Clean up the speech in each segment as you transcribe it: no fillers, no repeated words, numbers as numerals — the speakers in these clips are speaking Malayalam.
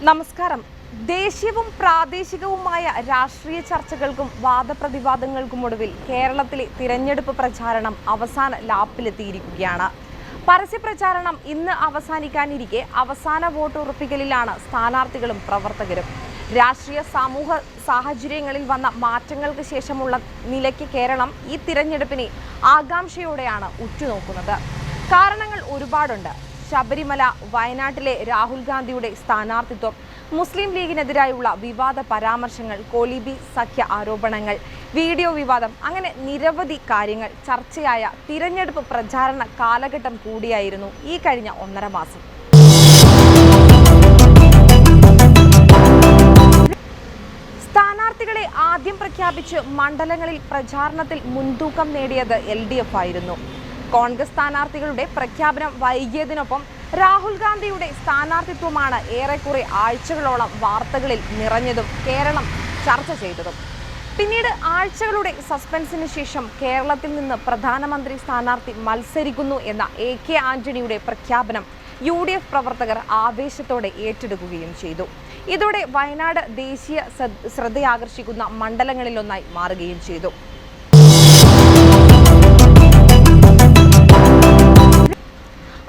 നമസ്കാരം. ദേശീയവും പ്രാദേശികവുമായ രാഷ്ട്രീയ ചർച്ചകൾക്കും വാദപ്രതിവാദങ്ങൾക്കുമൊടുവിൽ കേരളത്തിലെ തിരഞ്ഞെടുപ്പ് പ്രചാരണം അവസാന ലാപ്പിലെത്തിയിരിക്കുകയാണ്. പരസ്യപ്രചാരണം ഇന്ന് അവസാനിക്കാനിരിക്കെ അവസാന വോട്ട് ഉറപ്പിക്കലിലാണ് സ്ഥാനാർത്ഥികളും പ്രവർത്തകരും. രാഷ്ട്രീയ സാമൂഹ സാഹചര്യങ്ങളിൽ വന്ന മാറ്റങ്ങൾക്ക് ശേഷമുള്ള നിലയ്ക്ക് കേരളം ഈ തിരഞ്ഞെടുപ്പിനെ ആകാംക്ഷയോടെയാണ് ഉറ്റുനോക്കുന്നത്. കാരണങ്ങൾ ഒരുപാടുണ്ട്. ശബരിമല, വയനാട്ടിലെ രാഹുൽ ഗാന്ധിയുടെ സ്ഥാനാർത്ഥിത്വം, മുസ്ലിം ലീഗിനെതിരായുള്ള വിവാദ പരാമർശങ്ങൾ, കോലീബി സഖ്യ ആരോപണങ്ങൾ, വീഡിയോ വിവാദം, അങ്ങനെ നിരവധി കാര്യങ്ങൾ ചർച്ചയായ തിരഞ്ഞെടുപ്പ് പ്രചാരണ കാലഘട്ടം കൂടിയായിരുന്നു ഈ കഴിഞ്ഞ 1.5 മാസം. സ്ഥാനാർത്ഥികളെ ആദ്യം പ്രഖ്യാപിച്ച് മണ്ഡലങ്ങളിൽ പ്രചാരണത്തിൽ മുൻതൂക്കം നേടിയത് LDF ആയിരുന്നു. കോൺഗ്രസ് സ്ഥാനാർത്ഥികളുടെ പ്രഖ്യാപനം വൈകിയതിനൊപ്പം രാഹുൽ ഗാന്ധിയുടെ സ്ഥാനാർത്ഥിത്വമാണ് ഏറെക്കുറെ ആഴ്ചകളോളം വാർത്തകളിൽ നിറഞ്ഞതും കേരളം ചർച്ച ചെയ്തതും. പിന്നീട് ആഴ്ചകളുടെ സസ്പെൻസിന് ശേഷം കേരളത്തിൽ നിന്ന് പ്രധാനമന്ത്രി സ്ഥാനാർത്ഥി മത്സരിക്കുന്നു എന്ന AK ആന്റണിയുടെ പ്രഖ്യാപനം UDF പ്രവർത്തകർ ആവേശത്തോടെ ഏറ്റെടുക്കുകയും ചെയ്തു. ഇതോടെ വയനാട് ദേശീയ ശ്രദ്ധയാകർഷിക്കുന്ന മണ്ഡലങ്ങളിലൊന്നായി മാറുകയും ചെയ്തു.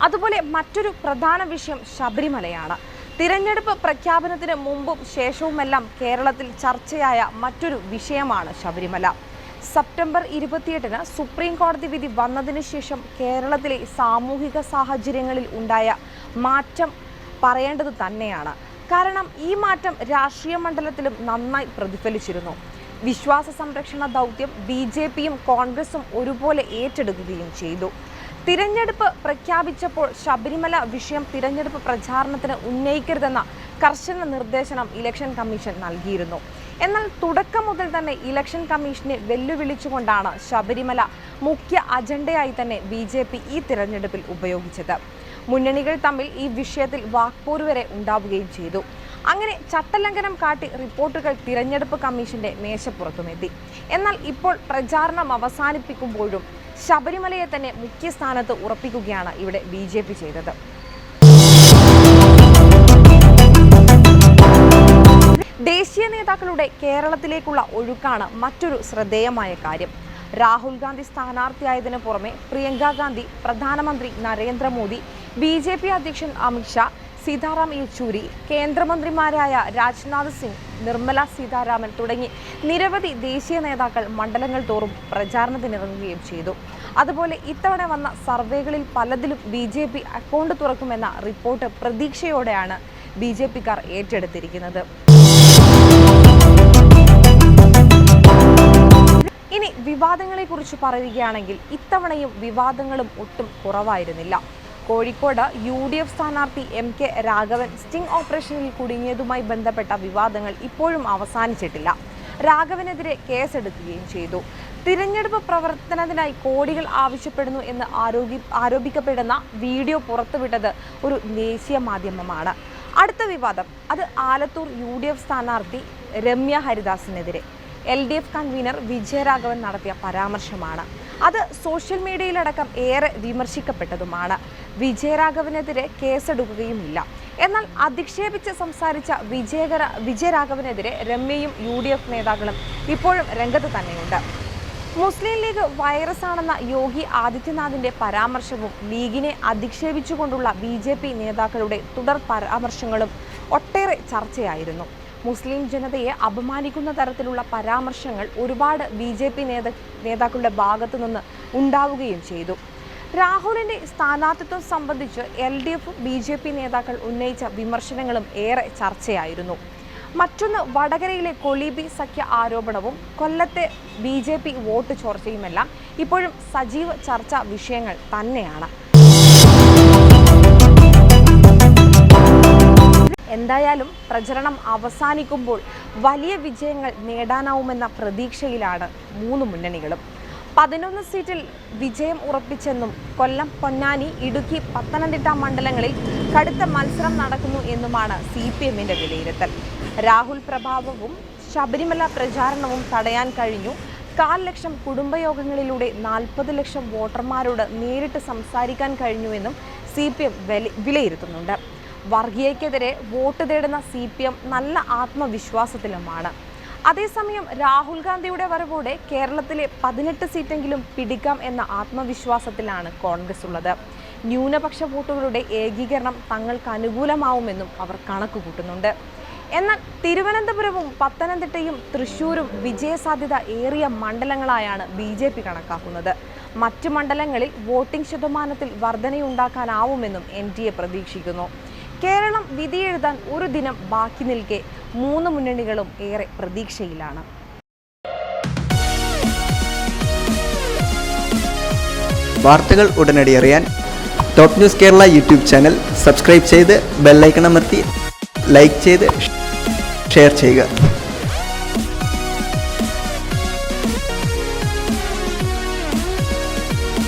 അതുപോലെ മറ്റൊരു പ്രധാന വിഷയം ശബരിമലയാണ്. തിരഞ്ഞെടുപ്പ് പ്രഖ്യാപനത്തിന് മുമ്പും ശേഷവുമെല്ലാം കേരളത്തിൽ ചർച്ചയായ മറ്റൊരു വിഷയമാണ് ശബരിമല. സെപ്റ്റംബർ 28-ന് സുപ്രീം കോടതി വിധി വന്നതിന് ശേഷം കേരളത്തിലെ സാമൂഹിക സാഹചര്യങ്ങളിൽ ഉണ്ടായ മാറ്റം പറയേണ്ടത് തന്നെയാണ്. കാരണം ഈ മാറ്റം രാഷ്ട്രീയ മണ്ഡലത്തിലും നന്നായി പ്രതിഫലിച്ചിരുന്നു. വിശ്വാസ സംരക്ഷണ ദൗത്യം BJPയും കോൺഗ്രസും ഒരുപോലെ ഏറ്റെടുക്കുകയും ചെയ്തു. തിരഞ്ഞെടുപ്പ് പ്രഖ്യാപിച്ചപ്പോൾ ശബരിമല വിഷയം തിരഞ്ഞെടുപ്പ് പ്രചാരണത്തിന് ഉന്നയിക്കരുതെന്ന കർശന നിർദ്ദേശനം ഇലക്ഷൻ കമ്മീഷൻ നൽകിയിരുന്നു. എന്നാൽ തുടക്കം മുതൽ തന്നെ ഇലക്ഷൻ കമ്മീഷനെ വെല്ലുവിളിച്ചുകൊണ്ടാണ് ശബരിമല മുഖ്യ അജണ്ടയായി തന്നെ BJP ഈ തിരഞ്ഞെടുപ്പിൽ ഉപയോഗിച്ചത്. മുന്നണികൾ തമ്മിൽ ഈ വിഷയത്തിൽ വാക്പോര് വരെ ഉണ്ടാവുകയും ചെയ്തു. അങ്ങനെ ചട്ടലംഘനം കാട്ടി റിപ്പോർട്ടുകൾ തിരഞ്ഞെടുപ്പ് കമ്മീഷന്റെ മേശപ്പുറത്തുമെത്തി. എന്നാൽ ഇപ്പോൾ പ്രചാരണം അവസാനിപ്പിക്കുമ്പോഴും ശബരിമലയെ തന്നെ മുഖ്യ സ്ഥാനത്ത് ഉറപ്പിക്കുകയാണ് ഇവിടെ BJP ചെയ്തത്. ദേശീയ നേതാക്കളുടെ കേരളത്തിലേക്കുള്ള ഒഴുക്കാണ് മറ്റൊരു ശ്രദ്ധേയമായ കാര്യം. രാഹുൽ ഗാന്ധി സ്ഥാനാർത്ഥിയായതിനു പുറമെ പ്രിയങ്ക ഗാന്ധി, പ്രധാനമന്ത്രി നരേന്ദ്രമോദി, BJP അധ്യക്ഷൻ അമിത് ഷാ, സീതാറാം യെച്ചൂരി, കേന്ദ്രമന്ത്രിമാരായ രാജ്നാഥ് സിംഗ്, നിർമ്മല സീതാരാമൻ തുടങ്ങി നിരവധി ദേശീയ നേതാക്കൾ മണ്ഡലങ്ങൾ തോറും പ്രചാരണത്തിനിറങ്ങുകയും ചെയ്തു. അതുപോലെ ഇത്തവണ വന്ന സർവേകളിൽ പലതിലും BJP അക്കൗണ്ട് തുറക്കുമെന്ന റിപ്പോർട്ട് പ്രതീക്ഷയോടെയാണ് BJPക്കാർ ഏറ്റെടുത്തിരിക്കുന്നത്. ഇനി വിവാദങ്ങളെക്കുറിച്ച് പറയുകയാണെങ്കിൽ ഇത്തവണയും വിവാദങ്ങളും ഒട്ടും കുറവായിരുന്നില്ല. കോഴിക്കോട് UDF സ്ഥാനാർത്ഥി MK രാഘവൻ സ്റ്റിംഗ് ഓപ്പറേഷനിൽ കുടുങ്ങിയതുമായി ബന്ധപ്പെട്ട വിവാദങ്ങൾ ഇപ്പോഴും അവസാനിച്ചിട്ടില്ല. രാഘവനെതിരെ കേസെടുക്കുകയും ചെയ്തു. തിരഞ്ഞെടുപ്പ് പ്രവർത്തനത്തിനായി കോടികൾ ആവശ്യപ്പെടുന്നു എന്ന് ആരോപിക്കപ്പെടുന്ന വീഡിയോ പുറത്തുവിട്ടത് ഒരു ദേശീയ മാധ്യമമാണ്. അടുത്ത വിവാദം അത് ആലത്തൂർ UDF സ്ഥാനാർത്ഥി രമ്യ ഹരിദാസിനെതിരെ LDF കൺവീനർ വിജയരാഘവൻ നടത്തിയ പരാമർശമാണ്. അത് സോഷ്യൽ മീഡിയയിലടക്കം ഏറെ വിമർശിക്കപ്പെട്ടതുമാണ്. വിജയരാഘവനെതിരെ കേസെടുക്കുകയുമില്ല. എന്നാൽ അധിക്ഷേപിച്ച് സംസാരിച്ച വിജയരാഘവനെതിരെ രമ്യയും UDF നേതാക്കളും ഇപ്പോഴും രംഗത്ത് തന്നെയുണ്ട്. മുസ്ലിം ലീഗ് വൈറസാണെന്ന യോഗി ആദിത്യനാഥിന്റെ പരാമർശവും ലീഗിനെ അധിക്ഷേപിച്ചുകൊണ്ടുള്ള BJP നേതാക്കളുടെ തുടർ പരാമർശങ്ങളും ഒട്ടേറെ ചർച്ചയായിരുന്നു. മുസ്ലിം ജനതയെ അപമാനിക്കുന്ന തരത്തിലുള്ള പരാമർശങ്ങൾ ഒരുപാട് BJP നേതാക്കളുടെ ഭാഗത്തു നിന്ന് ഉണ്ടാവുകയും ചെയ്തു. രാഹുലിന്റെ സ്ഥാനാർത്ഥിത്വം സംബന്ധിച്ച് LDF BJP നേതാക്കൾ ഉന്നയിച്ച വിമർശനങ്ങളും ഏറെ ചർച്ചയായിരുന്നു. മറ്റൊന്ന് വടകരയിലെ കോലീബി സഖ്യ ആരോപണവും കൊല്ലത്തെ BJP വോട്ട് ചോർച്ചയുമെല്ലാം ഇപ്പോഴും സജീവ ചർച്ചാ വിഷയങ്ങൾ തന്നെയാണ്. എന്തായാലും പ്രചരണം അവസാനിക്കുമ്പോൾ വലിയ വിജയങ്ങൾ നേടാനാവുമെന്ന പ്രതീക്ഷയിലാണ് 3 മുന്നണികളും. 11 സീറ്റിൽ വിജയം ഉറപ്പിച്ചെന്നും കൊല്ലം, പൊന്നാനി, ഇടുക്കി, പത്തനംതിട്ട മണ്ഡലങ്ങളിൽ കടുത്ത മത്സരം നടക്കുന്നു എന്നുമാണ് CPMന്റെ വിലയിരുത്തൽ. രാഹുൽ പ്രഭാവവും ശബരിമല പ്രചാരണവും തടയാൻ കഴിഞ്ഞു. 1/4 ലക്ഷം കുടുംബയോഗങ്ങളിലൂടെ 40 ലക്ഷം വോട്ടർമാരോട് നേരിട്ട് സംസാരിക്കാൻ കഴിഞ്ഞുവെന്നും CPM വിലയിരുത്തുന്നുണ്ട്. വർഗീയതയ്ക്കെതിരെ വോട്ട് തേടുന്ന CPM നല്ല ആത്മവിശ്വാസത്തിലുമാണ്. അതേസമയം രാഹുൽ ഗാന്ധിയുടെ വരവോടെ കേരളത്തിലെ 18 സീറ്റെങ്കിലും പിടിക്കാം എന്ന ആത്മവിശ്വാസത്തിലാണ് കോൺഗ്രസ് ഉള്ളത്. ന്യൂനപക്ഷ വോട്ടുകളുടെ ഏകീകരണം തങ്ങൾക്ക് അനുകൂലമാവുമെന്നും അവർ കണക്കുകൂട്ടുന്നുണ്ട്. എന്നാൽ തിരുവനന്തപുരവും പത്തനംതിട്ടയും തൃശ്ശൂരും വിജയസാധ്യത ഏറിയ മണ്ഡലങ്ങളായാണ് BJP കണക്കാക്കുന്നത്. മറ്റു മണ്ഡലങ്ങളിൽ വോട്ടിംഗ് ശതമാനത്തിൽ വർധനയുണ്ടാക്കാനാവുമെന്നും NDA പ്രതീക്ഷിക്കുന്നു. കേരളം വിധിയെഴുതാൻ ഒരു ദിനം ബാക്കി നിൽക്കെ 3 മുന്നണികളും ഏറെ പ്രതീക്ഷയിലാണ്. വാർത്തകൾ ഉടനടി അറിയാൻ top news Kerala YouTube channel subscribe ചെയ്ത് ബെല്ലൈക്കൺ അമർത്തി ലൈക്ക് ചെയ്ത് ഷെയർ ചെയ്യുക.